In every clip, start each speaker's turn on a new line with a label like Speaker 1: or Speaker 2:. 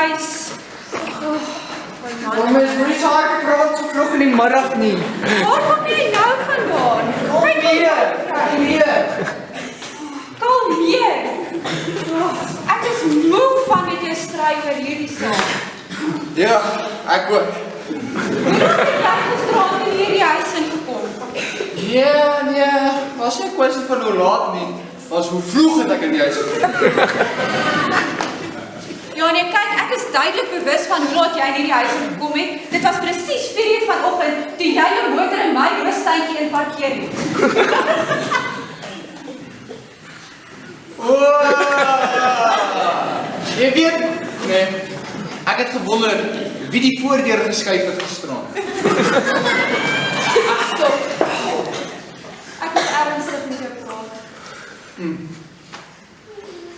Speaker 1: kruis.
Speaker 2: Kom eens, moet nie so hard praat so vroeg in die middag nie.
Speaker 1: Waar kom jy nou vandaan?
Speaker 2: Kalmeer.
Speaker 1: Kalmeer. Ek is moe van met jou stry oor hierdie saak.
Speaker 2: Ja, ek ook.
Speaker 1: Ek het gisterand in hierdie huis ingekom.
Speaker 2: Nee, was nie 'n kwessie van hoe laat nie. Was hoe vroeg het ek in die huis gekom.
Speaker 1: Ja nee, kyk, ek is duidelik bewus van hoe laat jy in hierdie huis gekom het. Dit was presies 4:00 vanoggend toe jy jou motor in my roostuintjie inparkeer het.
Speaker 2: Jy weet, nee, ek het gewonder wie die voordeur geskuif het gisterand.
Speaker 1: Stop. Ek moet ernstig met jou praat.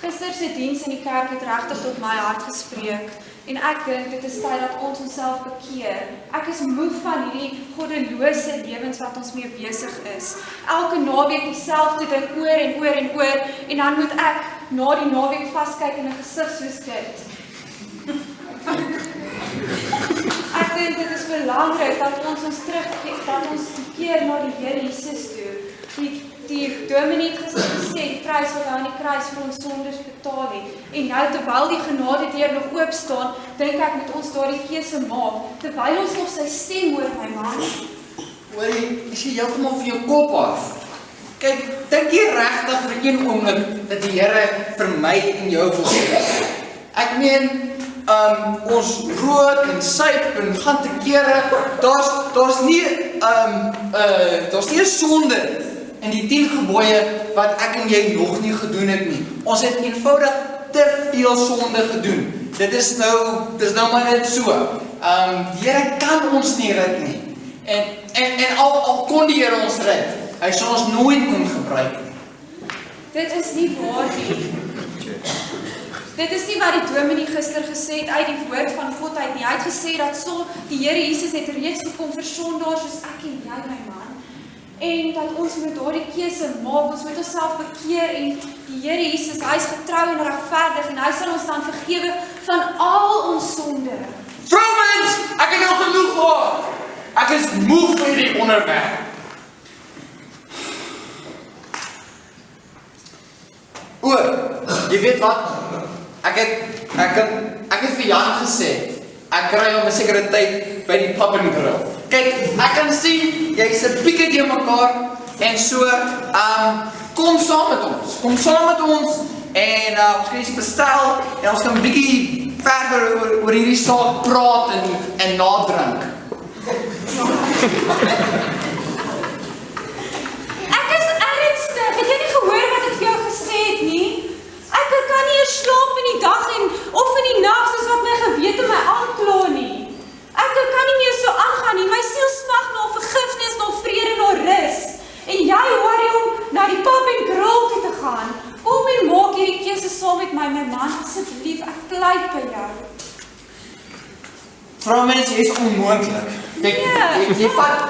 Speaker 1: Gister se diens in die kerk het regtig tot my hart gespreek en ek dink dit is tyd dat ons onsself bekeer. Ek is moeg van hierdie goddelose lewens wat ons mee besig is. Elke naweek dieselfde ding oor en oor en oor en dan moet ek na die naweek vaskyk in 'n gesig soos dit. Ek dink dit is belangrik dat ons keer na die Here Jesus toe. Die dominee het gister gesê, die prys wat hy aan die kruis vir ons sondes betaal het. En nou, terwyl die genade deur nog oop staan, dink ek moet ons daardie keuse maak, terwyl ons nog sy stem hoor, my man.
Speaker 2: Hoorie, is jy heeltemal van jou kop af? Kyk, dink jy regtig vir een oomblik dat die Here vir my en jou wil sê? Ek meen, ons rook en suip en gaan te kere, daar's nie 'n sonde in die 10 gebooie wat ek en jy nog nie gedoen het nie. Ons het eenvoudig te veel sonde gedoen. Dit is nou maar net so. Die Here kan ons nie red nie. En al kon die Here ons red, hy sal ons nooit kon gebruik nie.
Speaker 1: Dit is nie waar nie. Dit is nie wat die dominee gister gesê het uit die woord van God uit nie. Hy het gesê dat die Here Jesus het reeds gekom vir sondaars soos ek en jy, my man. En dat ons moet daardie keuse maak, ons moet onsself bekeer en die Here Jesus, hy is getrou en regverdig en hy sal ons dan vergewe van al ons sonde.
Speaker 2: Vrouens, ek het nou genoeg gehad. Ek is moeg vir hierdie onderwerp. Jy weet wat? Ek het vir Jan gesê, ek kry hom 'n sekere tyd by die pub and grill. Kyk, ek kan sien, jy's 'n bietjie teen mekaar en so, kom saam met ons en ons kan iets bestel en ons kan 'n bietjie verder oor hierdie saak praat en nadrink.
Speaker 1: Ek is ernstig, het jy nie gehoor wat ek vir jou gesê het nie? Ek kan nie eens slaap in die dag of in die nag soos wat my gewete my aankla nie. Ek kan nie meer so aangaan nie. My siel smag na vergifnis, na vrede, na rus. En jy worry om na die pub en grill toe te gaan. Kom en maak hierdie keuse saam met my man, asseblief, ek pleit by jou.
Speaker 2: Vroumense, jy is onmoontlik. Kyk,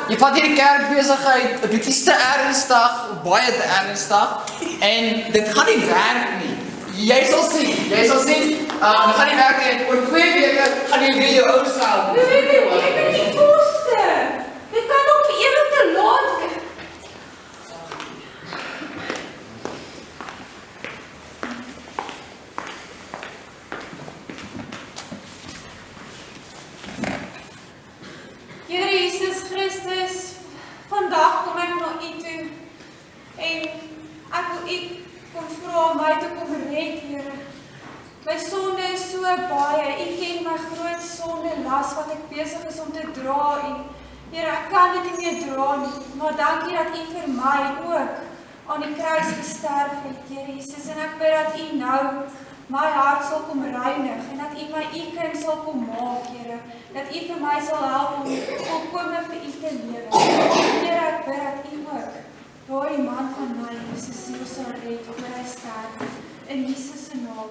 Speaker 2: jy vat hierdie kerkbesigheid 'n bietjie te ernstig, baie te ernstig en dit gaan nie werk nie. Jy sal sien, dit gaan nie werk nie. Oor 2 weke gaan jy weer jou ou self.
Speaker 1: Nee, ek ben nie koste. Dit kan ook vir ewig te laat. Here Jesus Christus, vandag kom ek na U toe en ek wil U kom vra om my te kom red, Here. My sonde is so baie, U ken my groot sonde las wat ek besig is om te dra en Here, ek kan dit nie meer dra nie, maar dankie dat U vir my ook aan die kruis gesterf het, Here Jesus, en ek bid dat U nou my hart sal kom reinig en dat U my U kind sal kom maak, Here, dat U vir my sal help om volkome vir U te lewe. Here, ek bid dat U ook daardie man van my, Jesus, siel sal red, oor hy sterf, in Jesus se naam.